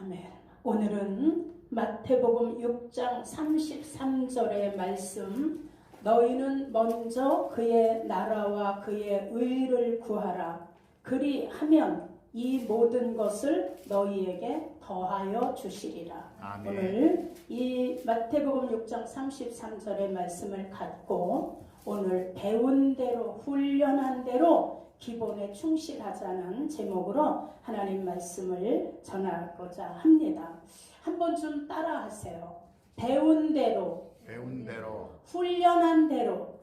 아멘. 오늘은 마태복음 6장 33절의 말씀, 너희는 먼저 그의 나라와 그의 의를 구하라. 그리하면 이 모든 것을 너희에게 더하여 주시리라. 아멘. 오늘 이 마태복음 6장 33절의 말씀을 갖고 오늘 배운 대로 훈련한 대로 기본에 충실하자는 제목으로 하나님 말씀을 전하고자 합니다. 한번 좀 따라하세요. 배운 대로 훈련한 대로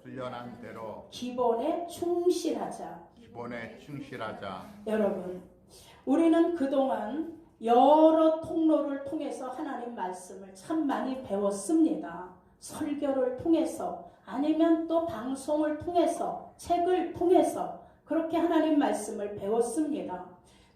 기본에 충실하자. 여러분, 우리는 그동안 여러 통로를 통해서 하나님 말씀을 참 많이 배웠습니다. 설교를 통해서, 아니면 또 방송을 통해서, 책을 통해서 그렇게 하나님 말씀을 배웠습니다.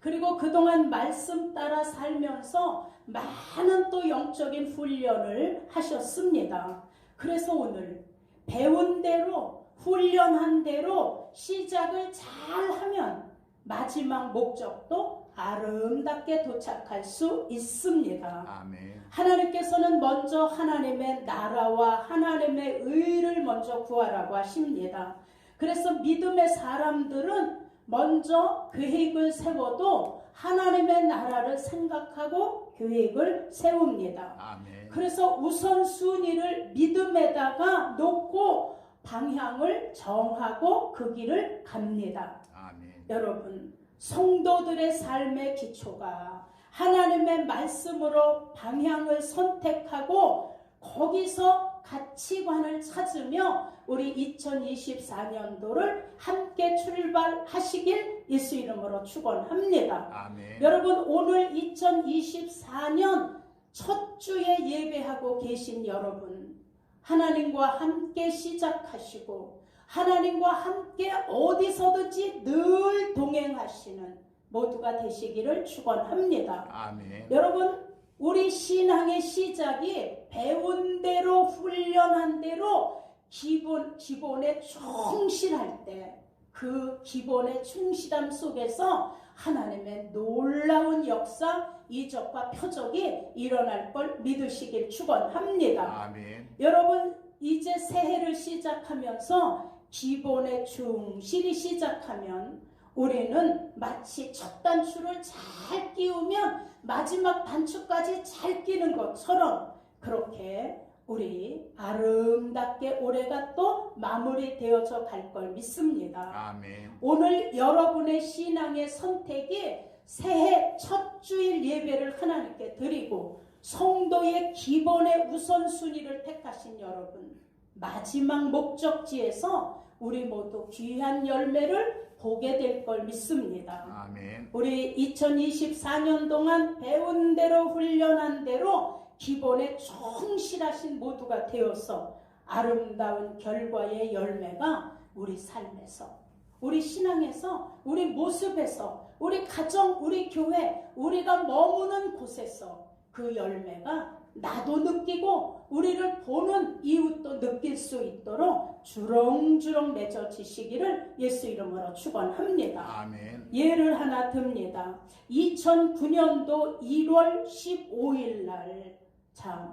그리고 그동안 말씀 따라 살면서 많은 또 영적인 훈련을 하셨습니다. 그래서 오늘 배운 대로, 훈련한 대로 시작을 잘 하면 마지막 목적도 아름답게 도착할 수 있습니다. 아멘. 하나님께서는 먼저 하나님의 나라와 하나님의 의를 먼저 구하라고 하십니다. 그래서 믿음의 사람들은 먼저 계획을 세워도 하나님의 나라를 생각하고 계획을 세웁니다. 아멘. 그래서 우선순위를 믿음에다가 놓고 방향을 정하고 그 길을 갑니다. 아멘. 여러분, 성도들의 삶의 기초가 하나님의 말씀으로 방향을 선택하고 거기서 가치관을 찾으며 우리 2024년도를 함께 출발하시길 예수 이름으로 축원합니다. 아멘. 여러분, 오늘 2024년 첫 주에 예배하고 계신 여러분, 하나님과 함께 시작하시고 하나님과 함께 어디서든지 늘 동행하시는 모두가 되시기를 축원합니다. 아멘. 여러분, 우리 신앙의 시작이 배운 대로 훈련한 대로 기본에 충실할 때, 그 기본의 충실함 속에서 하나님의 놀라운 역사, 이적과 표적이 일어날 걸 믿으시길 축원합니다. 아멘. 여러분, 이제 새해를 시작하면서 기본에 충실히 시작하면 우리는 마치 첫 단추를 잘 끼우면 마지막 단추까지 잘 끼는 것처럼 그렇게 우리 아름답게 올해가 또 마무리되어져 갈 걸 믿습니다. 아멘. 오늘 여러분의 신앙의 선택이 새해 첫 주일 예배를 하나님께 드리고 성도의 기본의 우선순위를 택하신 여러분, 마지막 목적지에서 우리 모두 귀한 열매를 보게 될 걸 믿습니다. 아멘. 우리 2024년 동안 배운 대로 훈련한 대로 기본에 충실하신 모두가 되어서 아름다운 결과의 열매가 우리 삶에서, 우리 신앙에서, 우리 모습에서, 우리 가정, 우리 교회, 우리가 머무는 곳에서 그 열매가 나도 느끼고 우리를 보는 이웃도 느낄 수 있도록 주렁주렁 맺어지시기를 예수 이름으로 축원합니다. 아멘. 예를 하나 듭니다. 2009년도 1월 15일 날,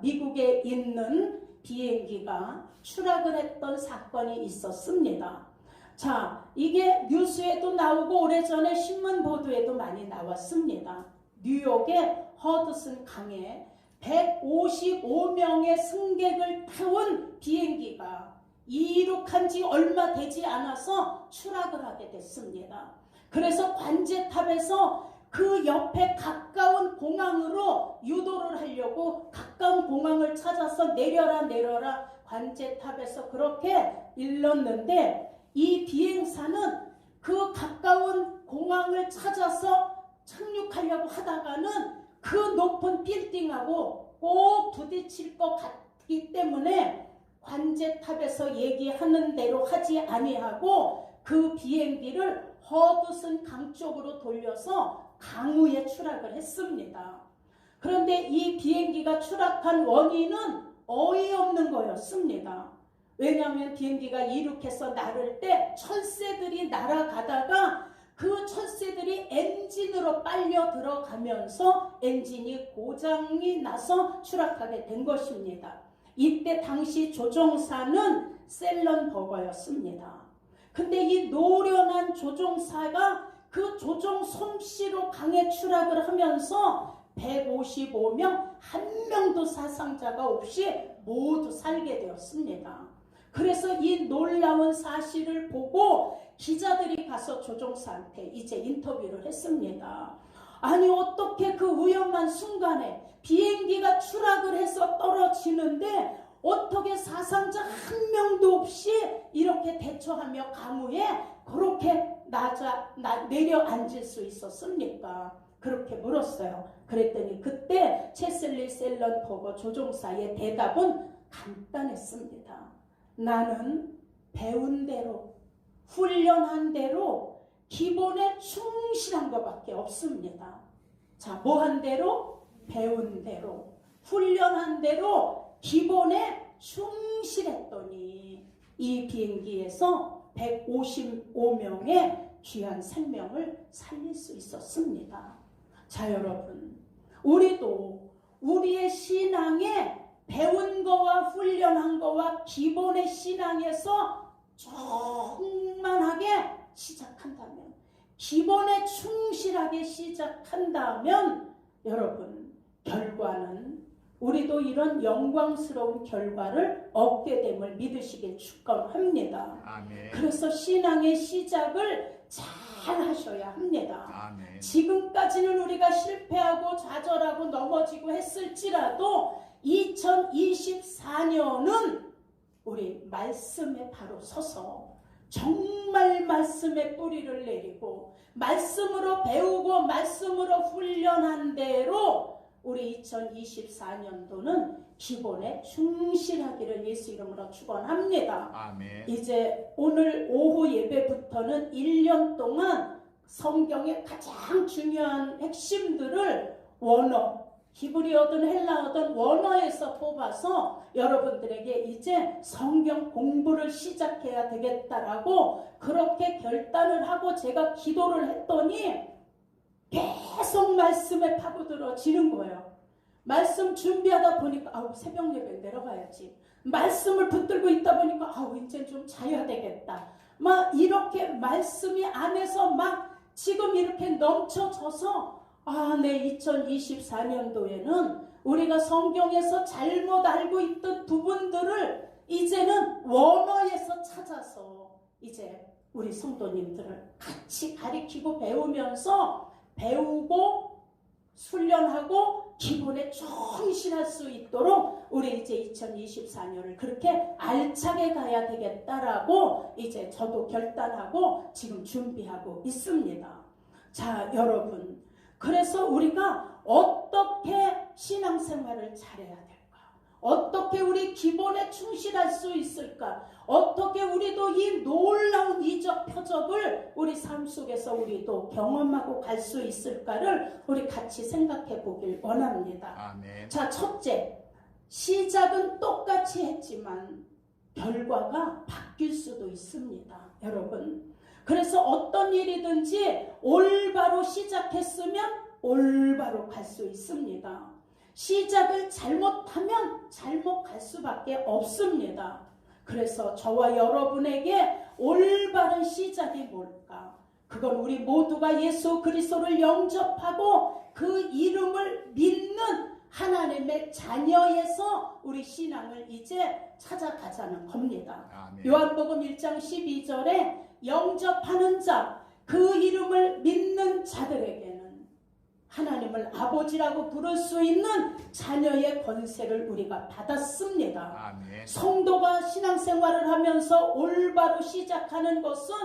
미국에 있는 비행기가 추락을 했던 사건이 있었습니다. 이게 뉴스에도 나오고 오래전에 신문 보도에도 많이 나왔습니다. 뉴욕의 허드슨 강에 155명의 승객을 태운 비행기가 이륙한 지 얼마 되지 않아서 추락을 하게 됐습니다. 그래서 관제탑에서 그 옆에 가까운 공항으로 유도를 하려고 가까운 공항을 찾아서 내려라 관제탑에서 그렇게 일렀는데, 이 비행사는 그 가까운 공항을 찾아서 착륙하려고 하다가는 그 높은 빌딩하고 꼭 부딪힐 것 같기 때문에 관제탑에서 얘기하는 대로 하지 아니하고 그 비행기를 허드슨 강 쪽으로 돌려서 강우에 추락을 했습니다. 그런데 이 비행기가 추락한 원인은 어이없는 거였습니다. 왜냐하면 비행기가 이륙해서 나를 때 철새들이 날아가다가 그 철새들이 엔진으로 빨려 들어가면서 엔진이 고장이 나서 추락하게 된 것입니다. 이때 당시 조종사는 셀런버거였습니다. 근데 이 노련한 조종사가 그 조종 솜씨로 강에 추락을 하면서 155명, 한 명도 사상자가 없이 모두 살게 되었습니다. 그래서 이 놀라운 사실을 보고 기자들이 가서 조종사한테 이제 인터뷰를 했습니다. 아니 어떻게 그 위험한 순간에 비행기가 추락을 해서 떨어지는데 어떻게 사상자 한 명도 없이 이렇게 대처하며 강우에 그렇게 내려앉을 수 있었습니까? 그렇게 물었어요. 그랬더니 그때 체슬리 셀런버거 조종사의 대답은 간단했습니다. 나는 배운 대로, 훈련한 대로 기본에 충실한 것밖에 없습니다. 자, 뭐 한 대로? 배운 대로, 훈련한 대로 기본에 충실했더니 이 비행기에서 155명의 귀한 생명을 살릴 수 있었습니다. 자, 여러분, 우리도 우리의 신앙에 배운 거와 훈련한 거와 기본의 신앙에서 충만하게 시작한다면, 기본에 충실하게 시작한다면 여러분, 결과는 우리도 이런 영광스러운 결과를 얻게 됨을 믿으시길 축원합니다. 아멘. 그래서 신앙의 시작을 잘 하셔야 합니다. 아멘. 지금까지는 우리가 실패하고 좌절하고 넘어지고 했을지라도 2024년은 우리 말씀에 바로 서서 정말 말씀의 뿌리를 내리고 말씀으로 배우고 말씀으로 훈련한 대로 우리 2024년도는 기본에 충실하기를 예수 이름으로 축원합니다. 아멘. 이제 오늘 오후 예배부터는 1년 동안 성경의 가장 중요한 핵심들을 원어, 히브리어든 헬라어든 원어에서 뽑아서 여러분들에게 이제 성경 공부를 시작해야 되겠다라고 그렇게 결단을 하고 제가 기도를 했더니 계속 말씀에 파고들어지는 거예요. 말씀 준비하다 보니까 아우 새벽 예배 내려가야지. 말씀을 붙들고 있다 보니까 아우 이제 좀 자야 되겠다. 막 이렇게 말씀이 안에서 막 지금 이렇게 넘쳐져서 내 2024년도에는 우리가 성경에서 잘못 알고 있던 부분들을 이제는 원어에서 찾아서 이제 우리 성도님들을 같이 가리키고 배우고 훈련하고 기본에 충실할 수 있도록 우리 이제 2024년을 그렇게 알차게 가야 되겠다라고 이제 저도 결단하고 지금 준비하고 있습니다. 자, 여러분, 그래서 우리가 어떻게 신앙생활을 잘해야 될까? 어떻게 우리 기본에 충실할 수 있을까? 어떻게 우리도 이 놀라운 이적 표적을 우리 삶 속에서 우리도 경험하고 갈 수 있을까를 우리 같이 생각해 보길 원합니다. 아멘. 자, 첫째, 시작은 똑같이 했지만 결과가 바뀔 수도 있습니다. 여러분, 그래서 어떤 일이든지 올바로 시작했으면 올바로 갈 수 있습니다. 시작을 잘못하면 잘못 갈 수밖에 없습니다. 그래서 저와 여러분에게 올바른 시작이 뭘까? 그건 우리 모두가 예수 그리스도를 영접하고 그 이름을 믿는 하나님의 자녀에서 우리 신앙을 이제 찾아가자는 겁니다. 아멘. 요한복음 1장 12절에 영접하는 자, 그 이름을 믿는 자들에게는 하나님을 아버지라고 부를 수 있는 자녀의 권세를 우리가 받았습니다. 아멘. 성도가 신앙생활을 하면서 올바로 시작하는 것은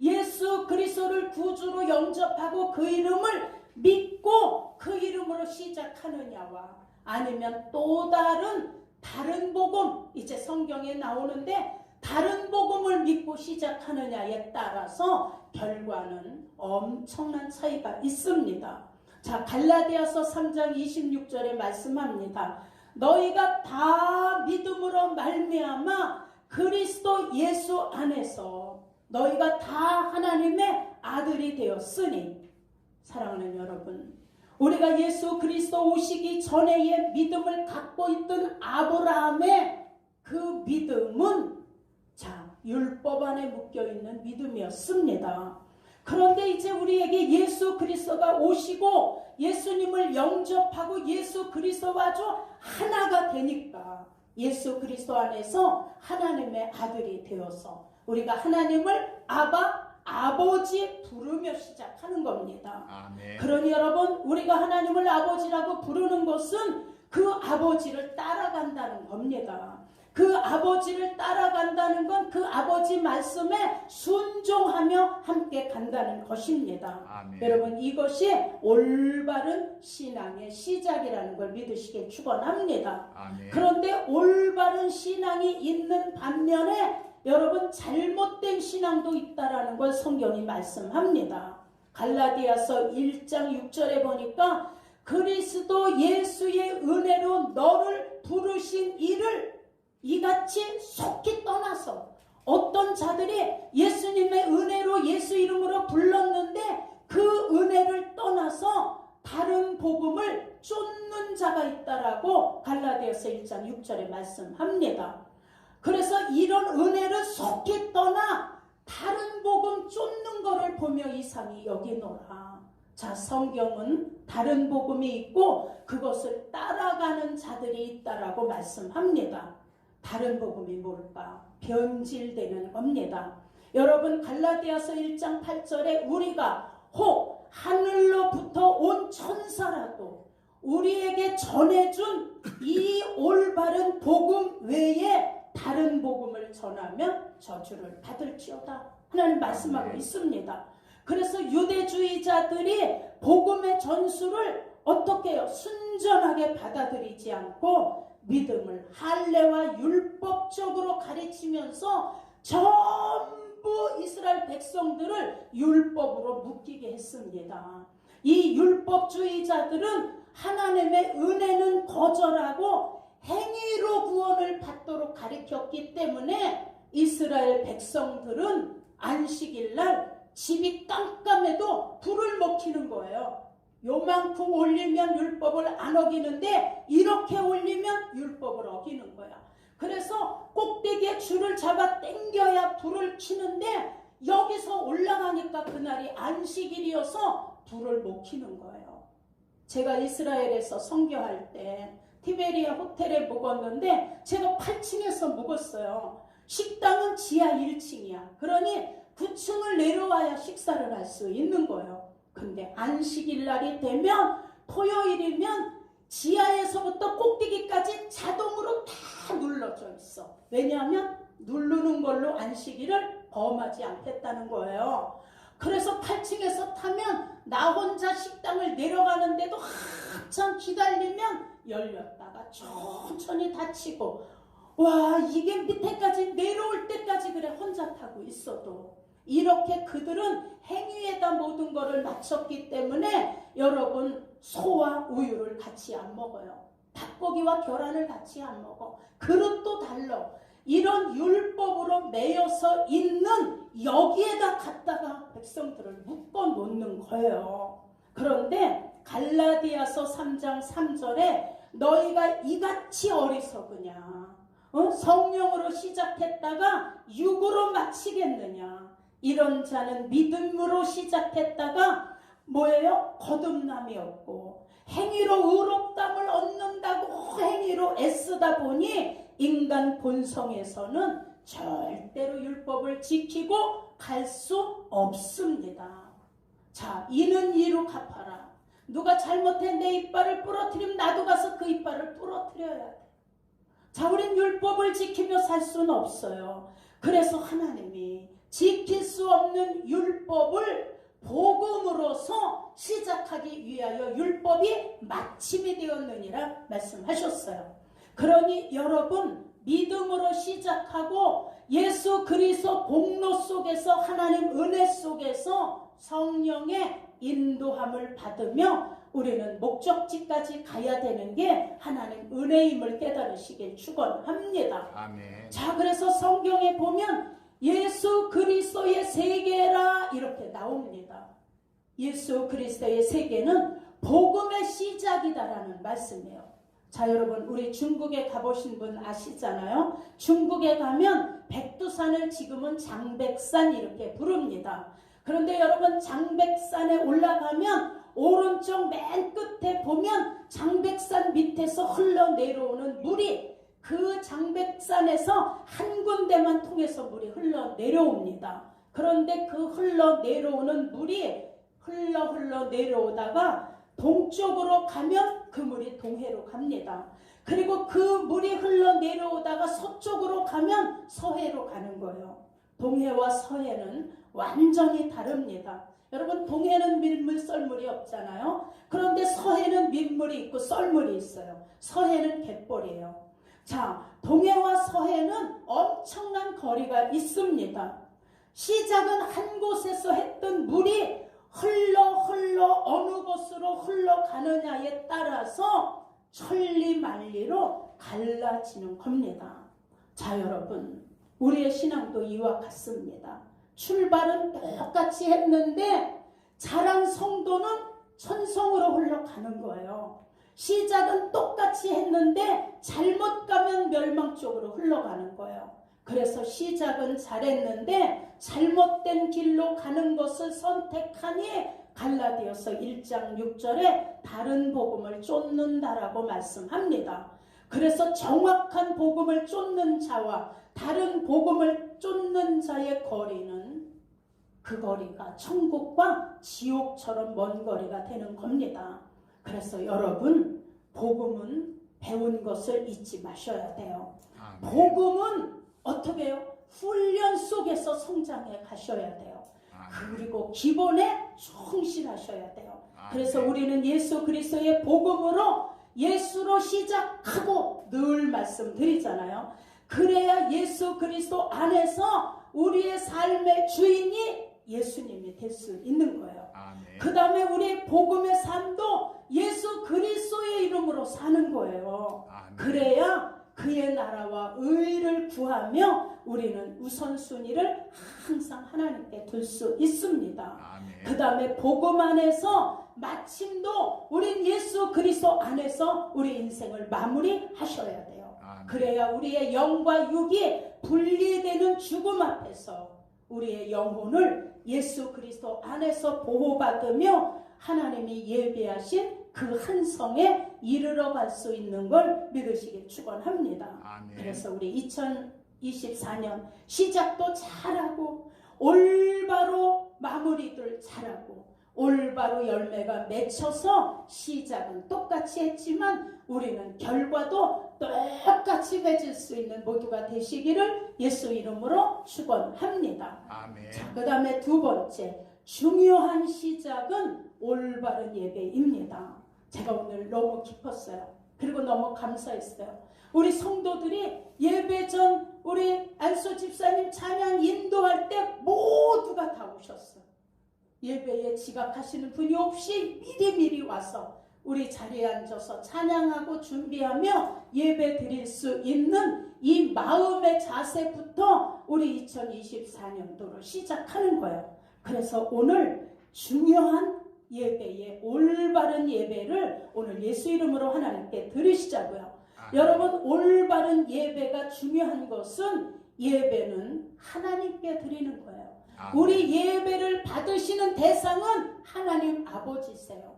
예수 그리스도를 구주로 영접하고 그 이름을 믿고 그 이름으로 시작하느냐와 아니면 또 다른 복음, 이제 성경에 나오는데 다른 복음을 믿고 시작하느냐에 따라서 결과는 엄청난 차이가 있습니다. 자, 갈라디아서 3장 26절에 말씀합니다. 너희가 다 믿음으로 말미암아 그리스도 예수 안에서 너희가 다 하나님의 아들이 되었으니. 사랑하는 여러분, 우리가 예수 그리스도 오시기 전에의 믿음을 갖고 있던 아브라함의 그 믿음은 율법 안에 묶여있는 믿음이었습니다. 그런데 이제 우리에게 예수 그리스도가 오시고 예수님을 영접하고 예수 그리스도와 아주 하나가 되니까 예수 그리스도 안에서 하나님의 아들이 되어서 우리가 하나님을 아버지 부르며 시작하는 겁니다. 아멘. 그러니 여러분, 우리가 하나님을 아버지라고 부르는 것은 그 아버지를 따라간다는 겁니다. 그 아버지를 따라간다는 건 그 아버지 말씀에 순종하며 함께 간다는 것입니다. 아멘. 여러분, 이것이 올바른 신앙의 시작이라는 걸 믿으시길 축원합니다. 아멘. 그런데 올바른 신앙이 있는 반면에 여러분, 잘못된 신앙도 있다라는 걸 성경이 말씀합니다. 갈라디아서 1장 6절에 보니까 그리스도 예수의 은혜로 너를 부르신 이를 이같이 속히 떠나서, 어떤 자들이 예수님의 은혜로 예수 이름으로 불렀는데 그 은혜를 떠나서 다른 복음을 쫓는 자가 있다라고 갈라디아서 1장 6절에 말씀합니다. 그래서 이런 은혜를 속히 떠나 다른 복음 쫓는 것을 보며 이상히 여기노라. 자, 성경은 다른 복음이 있고 그것을 따라가는 자들이 있다라고 말씀합니다. 다른 복음이 뭘까? 변질되는 겁니다. 여러분, 갈라디아서 1장 8절에 우리가 혹 하늘로부터 온 천사라도 우리에게 전해준 이 올바른 복음 외에 다른 복음을 전하면 저주를 받을지어다. 하나님 말씀하고 있습니다. 그래서 유대주의자들이 복음의 전수를 어떻게 해요? 순전하게 받아들이지 않고 믿음을 할례와 율법적으로 가르치면서 전부 이스라엘 백성들을 율법으로 묶이게 했습니다. 이 율법주의자들은 하나님의 은혜는 거절하고 행위로 구원을 받도록 가르쳤기 때문에 이스라엘 백성들은 안식일날 집이 깜깜해도 불을 못 켜는 거예요. 요만큼 올리면 율법을 안 어기는데 이렇게 올리면 율법을 어기는 거야. 그래서 꼭대기에 줄을 잡아 당겨야 불을 켜는데 여기서 올라가니까 그날이 안식일이어서 불을 못 켜는 거예요. 제가 이스라엘에서 선교할 때 티베리아 호텔에 묵었는데 제가 8층에서 묵었어요. 식당은 지하 1층이야. 그러니 9층을 내려와야 식사를 할 수 있는 거예요. 근데 안식일 날이 되면 토요일이면 지하에서부터 꼭대기까지 자동으로 다 눌러져 있어. 왜냐하면 누르는 걸로 안식일을 범하지 않겠다는 거예요. 그래서 8층에서 타면 나 혼자 식당을 내려가는데도 한참 기다리면 열렸다가 천천히 닫히고, 와, 이게 밑에까지 내려올 때까지 그래 혼자 타고 있어도. 이렇게 그들은 행위에다 모든 것을 맞췄기 때문에 여러분, 소와 우유를 같이 안 먹어요. 닭고기와 계란을 같이 안 먹어. 그릇도 달라. 이런 율법으로 매여서 있는 여기에다 갖다가 백성들을 묶어 놓는 거예요. 그런데 갈라디아서 3장 3절에 너희가 이같이 어리석으냐, 성령으로 시작했다가 육으로 마치겠느냐, 이런 자는 믿음으로 시작했다가 뭐예요? 거듭남이 없고 행위로 의롭다함을 얻는다고 행위로 애쓰다 보니 인간 본성에서는 절대로 율법을 지키고 갈 수 없습니다. 자, 이는 이로 갚아라. 누가 잘못해 내 이빨을 부러뜨리면 나도 가서 그 이빨을 부러뜨려야 돼. 자, 우린 율법을 지키며 살 수는 없어요. 그래서 하나님이 지킬 수 없는 율법을 복음으로서 시작하기 위하여 율법이 마침이 되었느니라 말씀하셨어요. 그러니 여러분, 믿음으로 시작하고 예수 그리스도 공로 속에서 하나님 은혜 속에서 성령의 인도함을 받으며 우리는 목적지까지 가야 되는 게 하나님 은혜임을 깨달으시길 축원합니다. 아멘. 자, 그래서 성경에 보면 예수 그리스도의 나옵니다. 예수 그리스도의 세계는 복음의 시작이다라는 말씀이에요. 자, 여러분, 우리 중국에 가보신 분 아시잖아요. 중국에 가면 백두산을 지금은 장백산 이렇게 부릅니다. 그런데 여러분, 장백산에 올라가면 오른쪽 맨 끝에 보면 장백산 밑에서 흘러내려오는 물이, 그 장백산에서 한 군데만 통해서 물이 흘러내려옵니다. 그런데 그 흘러내려오는 물이 흘러 내려오다가 동쪽으로 가면 그 물이 동해로 갑니다. 그리고 그 물이 흘러 내려오다가 서쪽으로 가면 서해로 가는 거예요. 동해와 서해는 완전히 다릅니다. 여러분, 동해는 밀물 썰물이 없잖아요. 그런데 서해는 밀물이 있고 썰물이 있어요. 서해는 갯벌이에요. 자, 동해와 서해는 엄청난 거리가 있습니다. 시작은 한 곳에서 했던 물이 흘러 어느 곳으로 흘러가느냐에 따라서 천리만리로 갈라지는 겁니다. 자, 여러분, 우리의 신앙도 이와 같습니다. 출발은 똑같이 했는데 자란 성도는 천성으로 흘러가는 거예요. 시작은 똑같이 했는데 잘못 가면 멸망 쪽으로 흘러가는 거예요. 그래서 시작은 잘했는데 잘못된 길로 가는 것을 선택하니 갈라디아서 1장 6절에 다른 복음을 쫓는다라고 말씀합니다. 그래서 정확한 복음을 쫓는 자와 다른 복음을 쫓는 자의 거리는, 그 거리가 천국과 지옥처럼 먼 거리가 되는 겁니다. 그래서 여러분, 복음은 배운 것을 잊지 마셔야 돼요. 복음은 어떻게 해요? 훈련 속에서 성장해 가셔야 돼요. 그리고 기본에 충실하셔야 돼요. 그래서 우리는 예수 그리스도의 복음으로, 예수로 시작하고 늘 말씀드리잖아요. 그래야 예수 그리스도 안에서 우리의 삶의 주인이 예수님이 될 수 있는 거예요. 그 다음에 우리의 복음의 삶도 예수 그리스도의 이름으로 사는 거예요. 그래야 그의 나라와 의를 구하며 우리는 우선순위를 항상 하나님께 둘 수 있습니다. 그 다음에 복음 안에서 마침도 우린 예수 그리스도 안에서 우리 인생을 마무리하셔야 돼요. 그래야 우리의 영과 육이 분리되는 죽음 앞에서 우리의 영혼을 예수 그리스도 안에서 보호받으며 하나님이 예비하신 그 한 성에 이르러 갈 수 있는 걸 믿으시길 축원합니다. 그래서 우리 2024년 시작도 잘하고 올바로 마무리들 잘하고 올바로 열매가 맺혀서 시작은 똑같이 했지만 우리는 결과도 똑같이 맺을 수 있는 모두가 되시기를 예수 이름으로 축원합니다. 자, 그 다음에 두 번째, 중요한 시작은 올바른 예배입니다. 제가 오늘 너무 기뻤어요. 그리고 너무 감사했어요. 우리 성도들이 예배 전 우리 안소 집사님 찬양 인도할 때 모두가 다 오셨어요. 예배에 지각하시는 분이 없이 미리미리 와서 우리 자리에 앉아서 찬양하고 준비하며 예배 드릴 수 있는 이 마음의 자세부터 우리 2024년도를 시작하는 거예요. 그래서 오늘 중요한 예배의 올바른 예배를 오늘 예수 이름으로 하나님께 드리시자고요. 여러분, 올바른 예배가 중요한 것은 예배는 하나님께 드리는 거예요. 우리 예배를 받으시는 대상은 하나님 아버지세요.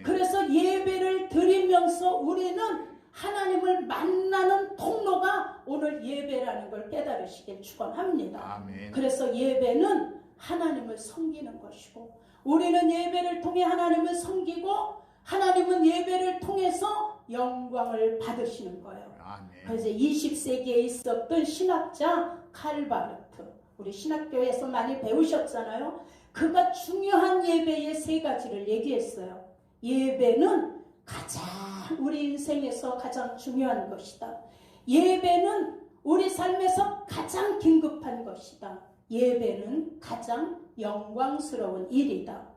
그래서 예배를 드리면서 우리는 하나님을 만나는 통로가 오늘 예배라는 걸 깨달으시길 축원합니다. 그래서 예배는 하나님을 섬기는 것이고 우리는 예배를 통해 하나님을 섬기고 하나님은 예배를 통해서 영광을 받으시는 거예요. 그래서 20세기에 있었던 신학자 칼바르트, 우리 신학교에서 많이 배우셨잖아요. 그가 중요한 예배의 세 가지를 얘기했어요. 예배는 가장 우리 인생에서 가장 중요한 것이다. 예배는 우리 삶에서 가장 긴급한 것이다. 예배는 가장 영광스러운 일이다.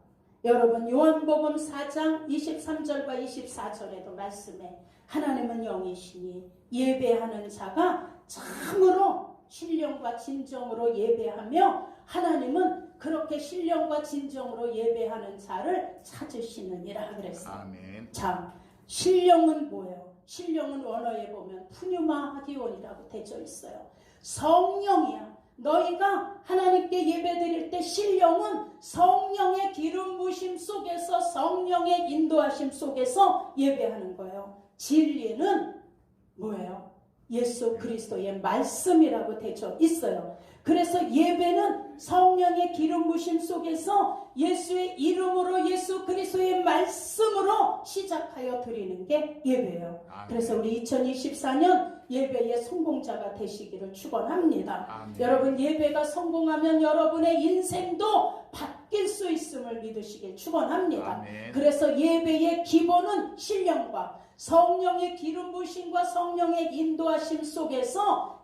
여러분, 요한복음 4장 23절과 24절에도 말씀해 하나님은 영이시니 예배하는 자가 참으로 신령과 진정으로 예배하며 하나님은 그렇게 신령과 진정으로 예배하는 자를 찾으시느니라 그랬어요. 아멘. 자, 신령은 뭐예요? 신령은 원어에 보면 푸뉴마 하디온이라고 되어 있어요. 성령이야. 너희가 하나님께 예배드릴 때 신령은 성령의 기름 부심 속에서, 성령의 인도하심 속에서 예배하는 거예요. 진리는 뭐예요? 예수 그리스도의 말씀이라고 되어 있어요. 그래서 예배는 성령의 기름 부심 속에서 예수의 이름으로, 예수 그리스도의 말씀으로 시작하여 드리는 게 예배예요. 아멘. 그래서 우리 2024년 예배의 성공자가 되시기를 축원합니다. 아멘. 여러분, 예배가 성공하면 여러분의 인생도 바뀔 수 있음을 믿으시길 축원합니다. 아멘. 그래서 예배의 기본은 신령과 성령의 기름 부심과 성령의 인도하심 속에서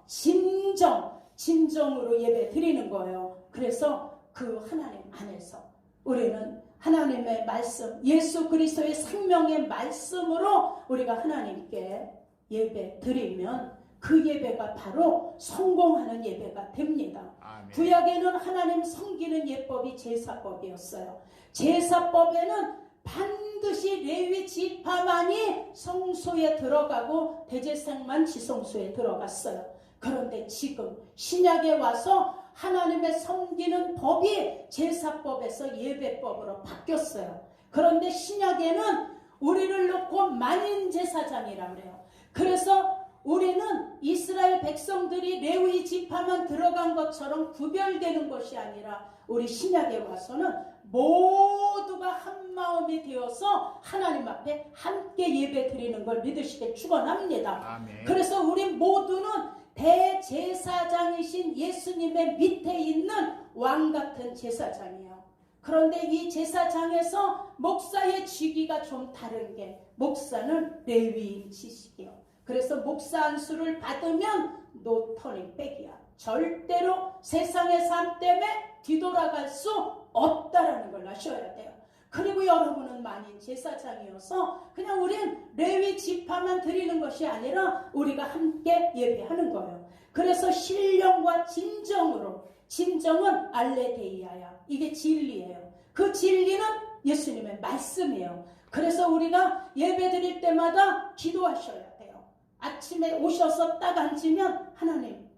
진정으로 예배 드리는 거예요. 그래서 그 하나님 안에서 우리는 하나님의 말씀, 예수 그리스도의 생명의 말씀으로 우리가 하나님께 예배 드리면 그 예배가 바로 성공하는 예배가 됩니다. 아멘. 구약에는 하나님 섬기는 예법이 제사법이었어요. 제사법에는 반드시 레위 지파만이 성소에 들어가고 대제사장만 지성소에 들어갔어요. 그런데 지금 신약에 와서 하나님의 섬기는 법이 제사법에서 예배법으로 바뀌었어요. 그런데 신약에는 우리를 놓고 만인 제사장이라고 그래요. 그래서 우리는 이스라엘 백성들이 레위 지파만 들어간 것처럼 구별되는 것이 아니라 우리 신약에 와서는 모두가 한 마음이 되어서 하나님 앞에 함께 예배 드리는 걸 믿으시길 축원합니다. 아멘. 그래서 우리 모두는 대제사장이신 예수님의 밑에 있는 왕 같은 제사장이에요. 그런데 이 제사장에서 목사의 직위가 좀 다른 게, 목사는 레위인 지식이에요. 그래서 목사 안수를 받으면 no turning back이야. 절대로 세상의 삶 때문에 뒤돌아갈 수 없다라는 걸 아셔야 돼요. 그리고 여러분은 만인 제사장이어서 그냥 우린 레위 지파만 드리는 것이 아니라 우리가 함께 예배하는 거예요. 그래서 신령과 진정으로, 진정은 알레데이아야. 이게 진리예요. 그 진리는 예수님의 말씀이에요. 그래서 우리가 예배 드릴 때마다 기도하셔야 돼요. 아침에 오셔서 딱 앉으면 하나님,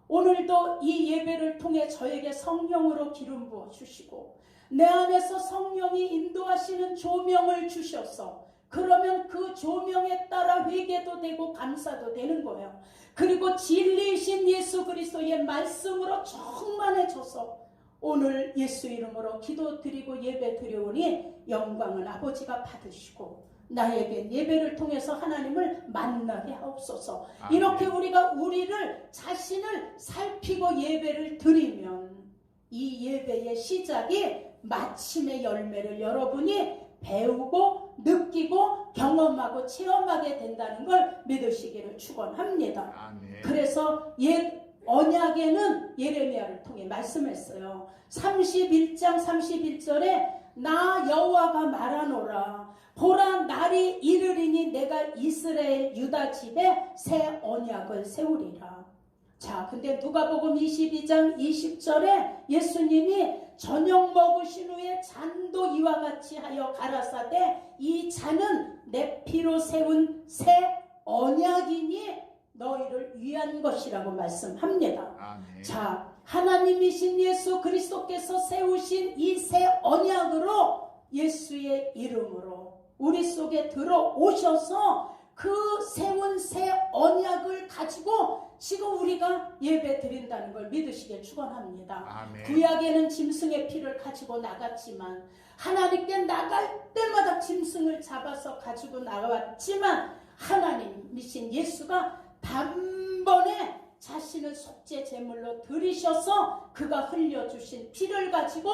오늘도 이 예배를 통해 저에게 성령으로 기름 부어 주시고 내 안에서 성령이 인도하시는 조명을 주셔서, 그러면 그 조명에 따라 회개도 되고 감사도 되는 거예요. 그리고 진리이신 예수 그리스도의 말씀으로 충만해져서 오늘 예수 이름으로 기도드리고 예배 드려오니 영광은 아버지가 받으시고 나에게 예배를 통해서 하나님을 만나게 하옵소서. 아멘. 이렇게 우리가 우리를 자신을 살피고 예배를 드리면 이 예배의 시작이 마침의 열매를 여러분이 배우고 느끼고 경험하고 체험하게 된다는 걸 믿으시기를 축원합니다. 아멘. 그래서 언약에는 예레미야를 통해 말씀했어요. 31장 31절에 나 여호와가 말하노라. 보라, 날이 이르리니 내가 이스라엘 유다 집에 새 언약을 세우리라. 자, 근데 누가복음 22장 20절에 예수님이 저녁 먹으신 후에 잔도 이와 같이 하여 가라사대 이 잔은 내 피로 세운 새 언약이니 너희를 위한 것이라고 말씀합니다. 아멘. 자, 하나님이신 예수 그리스도께서 세우신 이 새 언약으로 예수의 이름으로 우리 속에 들어오셔서 그 세운 새 언약을 가지고 지금 우리가 예배 드린다는 걸 믿으시길 축원합니다. 아멘. 구약에는 짐승의 피를 가지고 나갔지만 하나님께 나갈 때마다 짐승을 잡아서 가지고 나왔지만 하나님이신 예수가 단번에 자신을 속죄 제물로 드리셔서 그가 흘려주신 피를 가지고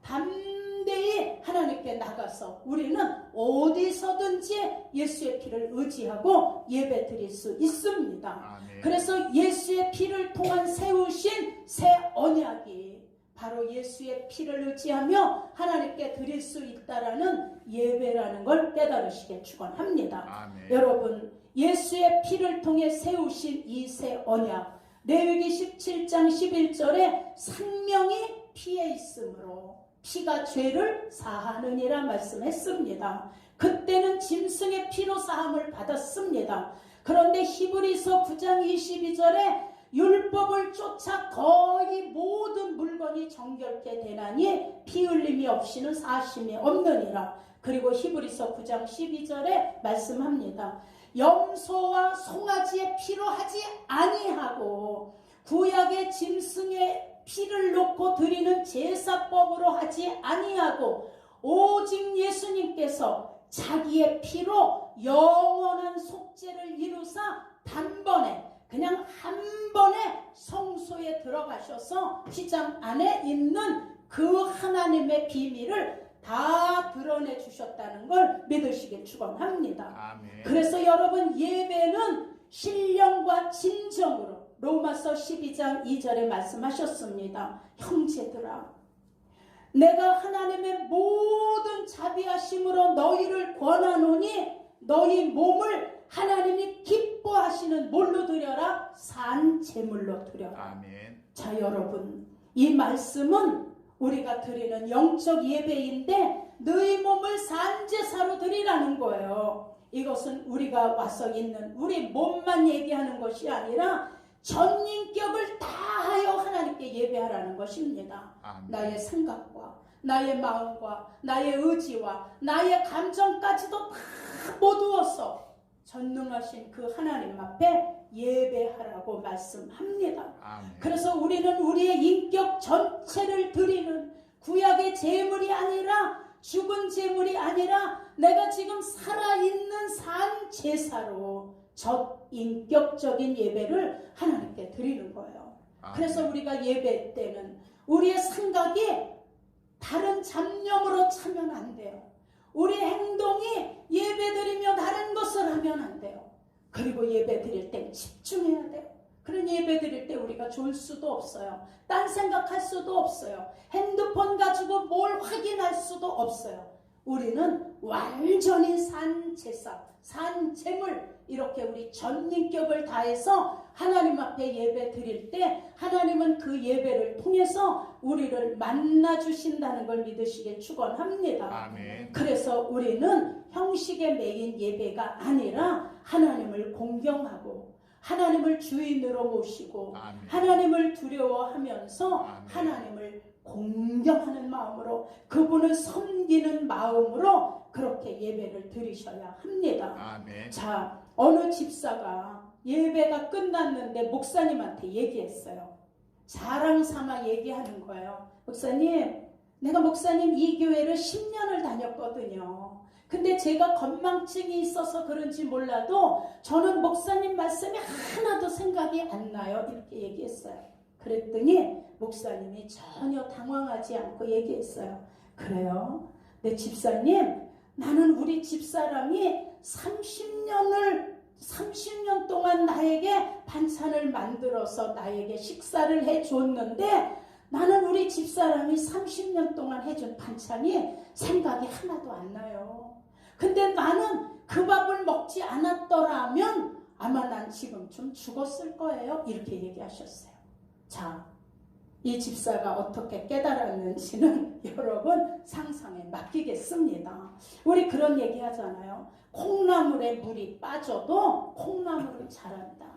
담대히 하나님께 나가서 우리는 어디서든지 예수의 피를 의지하고 예배 드릴 수 있습니다. 아멘. 그래서 예수의 피를 통한 세우신 새 언약이 바로 예수의 피를 의지하며 하나님께 드릴 수 있다라는 예배라는 걸 깨달으시길 축원합니다. 아멘. 여러분, 예수의 피를 통해 세우신 이 새 언약, 레위기 17장 11절에 생명이 피에 있으므로 피가 죄를 사하느니라 말씀했습니다. 그때는 짐승의 피로 사함을 받았습니다. 그런데 히브리서 9장 22절에 율법을 쫓아 거의 모든 물건이 정결케 되나니 피 흘림이 없이는 사심이 없느니라. 그리고 히브리서 9장 12절에 말씀합니다. 염소와 송아지의 피로 하지 아니하고 구약의 짐승의 피를 놓고 드리는 제사법으로 하지 아니하고 오직 예수님께서 자기의 피로 영원한 속죄를 이루사 단번에 그냥 한 번에 성소에 들어가셔서 휘장 안에 있는 그 하나님의 비밀을 다 드러내 주셨다는 걸 믿으시길 축원합니다. 아멘. 그래서 여러분 예배는 신령과 진정으로 로마서 12장 2절에 말씀하셨습니다. 형제들아, 내가 하나님의 모든 자비하심으로 너희를 권하노니 너희 몸을 하나님이 기뻐하시는 뭘로 드려라? 산 제물로 드려라. 아멘. 자, 여러분, 이 말씀은 우리가 드리는 영적 예배인데 너희 몸을 산 제사로 드리라는 거예요. 이것은 우리가 와서 있는 우리 몸만 얘기하는 것이 아니라 전인격을 다하여 하나님께 예배하라는 것입니다. 아멘. 나의 생각과 나의 마음과 나의 의지와 나의 감정까지도 다 모두어서 전능하신 그 하나님 앞에 예배하라고 말씀합니다. 아멘. 그래서 우리는 우리의 인격 전체를 드리는 구약의 제물이 아니라 죽은 제물이 아니라 내가 지금 살아있는 산 제사로 인격적인 예배를 하나님께 드리는 거예요. 아멘. 그래서 우리가 예배 때는 우리의 생각이 다른 잡념으로 차면 안 돼요. 우리 행동이 예배 드리며 다른 것을 하면 안 돼요. 그리고 예배 드릴 때 집중해야 돼요. 그런 예배 드릴 때 우리가 졸 수도 없어요. 딴 생각할 수도 없어요. 핸드폰 가지고 뭘 확인할 수도 없어요. 우리는 완전히 산 제사, 산 제물, 이렇게 우리 전인격을 다해서 하나님 앞에 예배 드릴 때 하나님은 그 예배를 통해서 우리를 만나 주신다는 걸 믿으시길 축원합니다. 아멘. 그래서 우리는 형식에 매인 예배가 아니라 하나님을 공경하고 하나님을 주인으로 모시고 아멘. 하나님을 두려워하면서 아멘. 하나님을 공경하는 마음으로 그분을 섬기는 마음으로 그렇게 예배를 드리셔야 합니다. 아멘. 자, 어느 집사가 예배가 끝났는데 목사님한테 얘기했어요. 자랑 삼아 얘기하는 거예요. 목사님, 내가 목사님 이 교회를 10년을 다녔거든요. 근데 제가 건망증이 있어서 그런지 몰라도 저는 목사님 말씀이 하나도 생각이 안 나요. 이렇게 얘기했어요. 그랬더니 목사님이 전혀 당황하지 않고 얘기했어요. 그래요? 네, 집사님, 나는 우리 집사람이 30년 동안 나에게 반찬을 만들어서 나에게 식사를 해줬는데 나는 우리 집사람이 30년 동안 해준 반찬이 생각이 하나도 안 나요. 근데 나는 그 밥을 먹지 않았더라면 아마 난 지금쯤 죽었을 거예요. 이렇게 얘기하셨어요. 자, 이 집사가 어떻게 깨달았는지는 여러분 상상에 맡기겠습니다. 우리 그런 얘기 하잖아요. 콩나물에 물이 빠져도 콩나물은 자란다.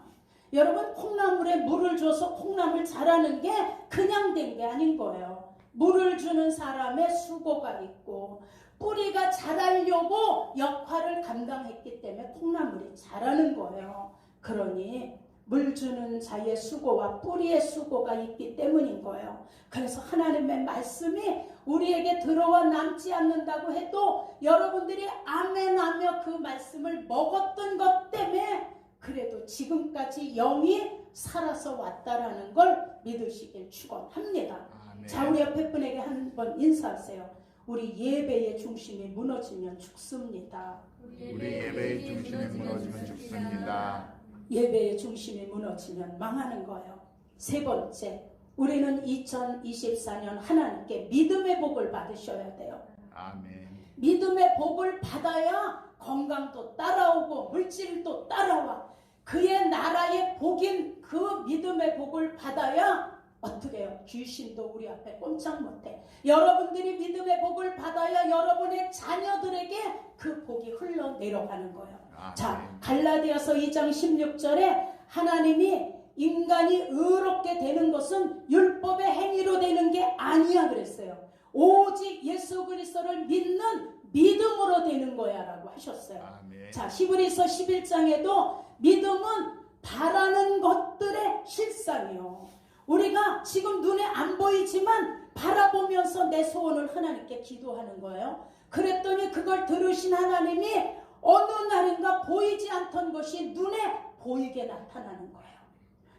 여러분, 콩나물에 물을 줘서 콩나물 자라는 게 그냥 된 게 아닌 거예요. 물을 주는 사람의 수고가 있고 뿌리가 자라려고 역할을 감당했기 때문에 콩나물이 자라는 거예요. 그러니 물 주는 자의 수고와 뿌리의 수고가 있기 때문인 거예요. 그래서 하나님의 말씀이 우리에게 들어와 남지 않는다고 해도 여러분들이 아멘하며 그 말씀을 먹었던 것 때문에 그래도 지금까지 영이 살아서 왔다라는 걸 믿으시길 축원합니다. 아멘. 자, 우리 옆에 분에게 한번 인사하세요. 우리 예배의 중심이 무너지면 죽습니다. 우리 예배의 중심이 무너지면 죽습니다. 예배의 중심이 무너지면 망하는 거예요. 세 번째, 우리는 2024년 하나님께 믿음의 복을 받으셔야 돼요. 아멘. 믿음의 복을 받아야 건강도 따라오고 물질도 따라와. 그의 나라의 복인 그 믿음의 복을 받아야 어떻게 해요? 귀신도 우리 앞에 꼼짝 못해. 여러분들이 믿음의 복을 받아야 여러분의 자녀들에게 그 복이 흘러내려가는 거예요. 자, 갈라디아서 2장 16절에 하나님이 인간이 의롭게 되는 것은 율법의 행위로 되는 게 아니야 그랬어요. 오직 예수 그리스도를 믿는 믿음으로 되는 거야 라고 하셨어요. 자, 히브리서 11장에도 믿음은 바라는 것들의 실상이요. 우리가 지금 눈에 안 보이지만 바라보면서 내 소원을 하나님께 기도하는 거예요. 그랬더니 그걸 들으신 하나님이 어느 날인가 보이지 않던 것이 눈에 보이게 나타나는 거예요.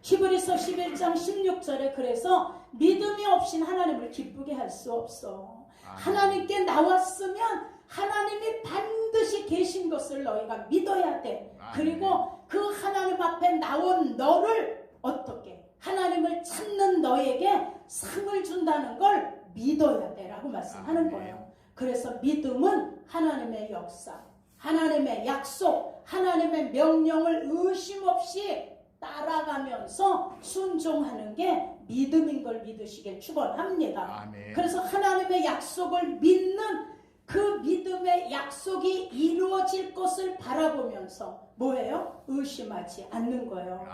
히브리서 11장 16절에 그래서 믿음이 없인 하나님을 기쁘게 할 수 없어. 하나님께 나왔으면 하나님이 반드시 계신 것을 너희가 믿어야 돼. 그리고 그 하나님 앞에 나온 너를 어떻게 하나님을 찾는 너에게 상을 준다는 걸 믿어야 돼 라고 말씀하는 거예요. 그래서 믿음은 하나님의 역사, 하나님의 약속, 하나님의 명령을 의심 없이 따라가면서 순종하는 게 믿음인 걸 믿으시길 축원합니다. 그래서 하나님의 약속을 믿는 그 믿음의 약속이 이루어질 것을 바라보면서 뭐예요? 의심하지 않는 거예요.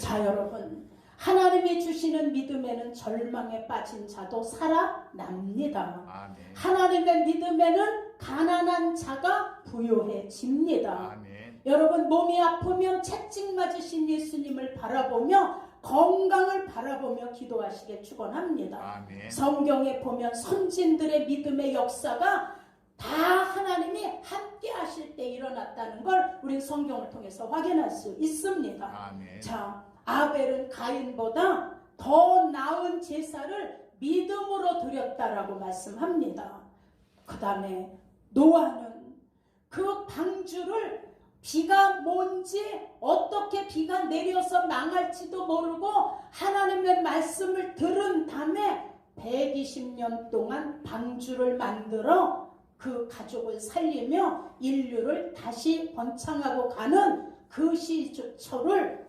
자, 여러분, 하나님이 주시는 믿음에는 절망에 빠진 자도 살아납니다. 하나님의 믿음에는 가난한 자가 부요해집니다. 여러분, 몸이 아프면 채찍 맞으신 예수님을 바라보며 건강을 바라보며 기도하시길 축원합니다. 성경에 보면 선진들의 믿음의 역사가 다 하나님이 함께 하실 때 일어났다는 걸 우리 성경을 통해서 확인할 수 있습니다. 자, 아벨은 가인보다 더 나은 제사를 믿음으로 드렸다라고 말씀합니다. 그 다음에 노아는 그 방주를 비가 뭔지 어떻게 비가 내려서 망할지도 모르고 하나님의 말씀을 들은 다음에 120년 동안 방주를 만들어 그 가족을 살리며 인류를 다시 번창하고 가는 그 시초를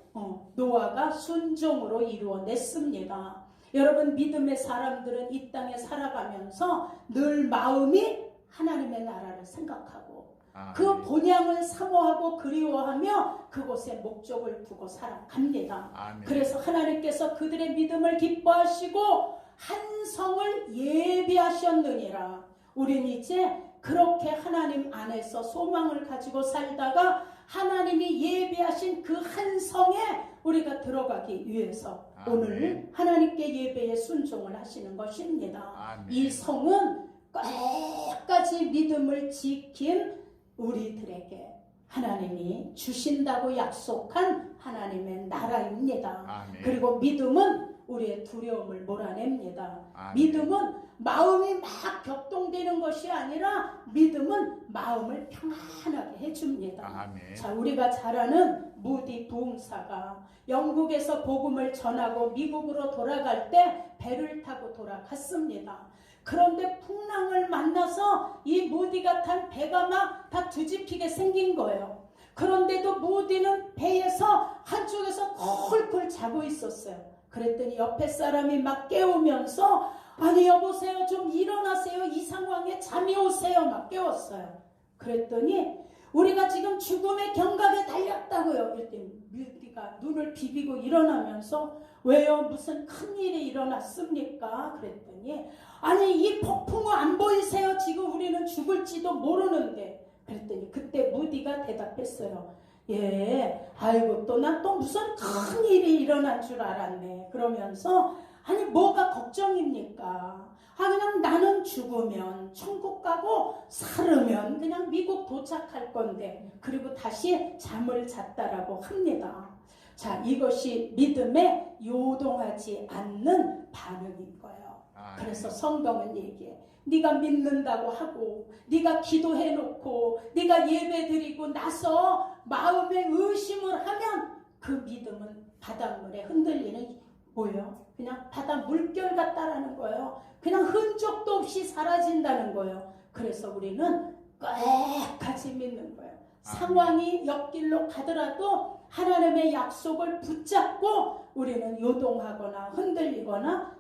노아가 순종으로 이루어냈습니다. 여러분, 믿음의 사람들은 이 땅에 살아가면서 늘 마음이 하나님의 나라를 생각하고 그 본향을 사모하고 그리워하며 그곳에 목적을 두고 살아갑니다. 그래서 하나님께서 그들의 믿음을 기뻐하시고 한 성을 예비하셨느니라. 우리는 이제 그렇게 하나님 안에서 소망을 가지고 살다가 하나님이 예비하신 그 한 성에 우리가 들어가기 위해서 오늘 하나님께 예배에 순종을 하시는 것입니다. 이 성은 끝까지 믿음을 지킨 우리들에게 하나님이 주신다고 약속한 하나님의 나라입니다. 그리고 믿음은 우리의 두려움을 몰아냅니다. 믿음은 마음이 막 격동되는 것이 아니라 믿음은 마음을 평안하게 해줍니다. 자, 우리가 잘 아는 무디 부흥사가 영국에서 복음을 전하고 미국으로 돌아갈 때 배를 타고 돌아갔습니다. 그런데 풍랑을 만나서 이 무디가 탄 배가 막 다 뒤집히게 생긴 거예요. 그런데도 무디는 배에서 한쪽에서 콜콜 자고 있었어요. 그랬더니 옆에 사람이 막 깨우면서 아니 여보세요, 좀 일어나세요, 이 상황에 잠이 오세요, 막 깨웠어요. 그랬더니 우리가 지금 죽음의 경각에 달렸다고요. 이랬더니 무디가 눈을 비비고 일어나면서 왜요, 무슨 큰일이 일어났습니까? 그랬더니 아니 이 폭풍우 안 보이세요? 지금 우리는 죽을지도 모르는데. 그랬더니 그때 무디가 대답했어요. 예, 아이고 또 난 또 무슨 큰 일이 일어난 줄 알았네. 그러면서 아니 뭐가 걱정입니까? 그냥 나는 죽으면 천국 가고 살으면 그냥 미국 도착할 건데, 그리고 다시 잠을 잤다라고 합니다. 자, 이것이 믿음에 요동하지 않는 반응인 거예요. 그래서 성경은 얘기해. 네가 믿는다고 하고 네가 기도해놓고 네가 예배드리고 나서 마음에 의심을 하면 그 믿음은 바닷물에 흔들리는 뭐예요? 그냥 바다 물결 같다라는 거예요. 그냥 흔적도 없이 사라진다는 거예요. 그래서 우리는 끝까지 믿는 거예요. 상황이 옆길로 가더라도 하나님의 약속을 붙잡고 우리는 요동하거나 흔들리거나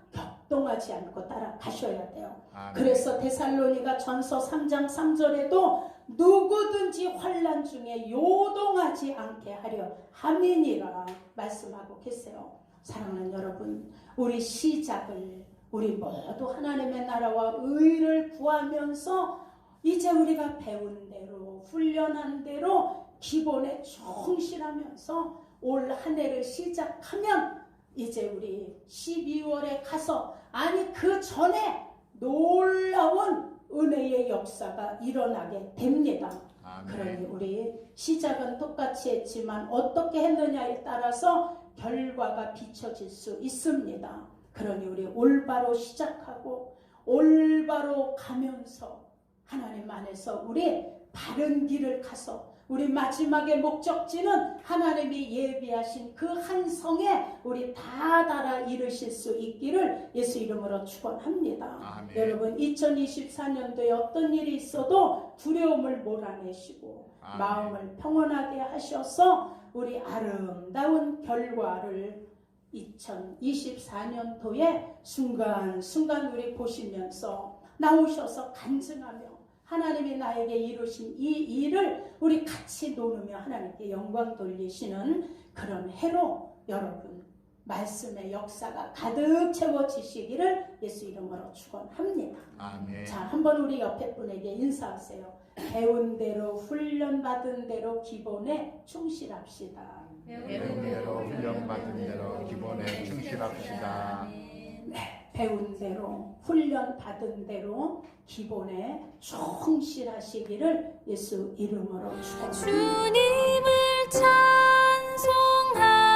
격동하지 않고 따라가셔야 돼요. 아멘. 그래서 데살로니가 전서 3장 3절에도 누구든지 환난 중에 요동하지 않게 하려 함이니라 말씀하고 계세요. 사랑하는 여러분, 우리 시작을 우리 모두 하나님의 나라와 의를 구하면서 이제 우리가 배운 대로 훈련한 대로 기본에 충실하면서 올 한 해를 시작하면 이제 우리 12월에 가서 아니 그 전에 놀라운 은혜의 역사가 일어나게 됩니다. 그러니 아멘. 우리 시작은 똑같이 했지만 어떻게 했느냐에 따라서 결과가 비춰질 수 있습니다. 그러니 우리 올바로 시작하고 올바로 가면서 하나님 안에서 우리 바른 길을 가서 우리 마지막의 목적지는 하나님이 예비하신 그 한 성에 우리 다 달아 이르실 수 있기를 예수 이름으로 축원합니다. 아멘. 여러분 2024년도에 어떤 일이 있어도 두려움을 몰아내시고 아멘. 마음을 평온하게 하셔서 우리 아름다운 결과를 2024년도에 순간순간 우리 보시면서 나오셔서 간증하며 하나님이 나에게 이루신 이 일을 우리 같이 나누며 하나님께 영광 돌리시는 그런 해로 여러분 말씀의 역사가 가득 채워지시기를 예수 이름으로 축원합니다. 아멘. 자, 한번 우리 옆에 분에게 인사하세요. 배운 대로 훈련받은 대로 기본에 충실합시다. 배운 대로 훈련받은 대로 기본에 충실합시다. 배운 대로 훈련받은 대로 기본에 충실하시기를 예수 이름으로 축원합니다. 주님을 찬송하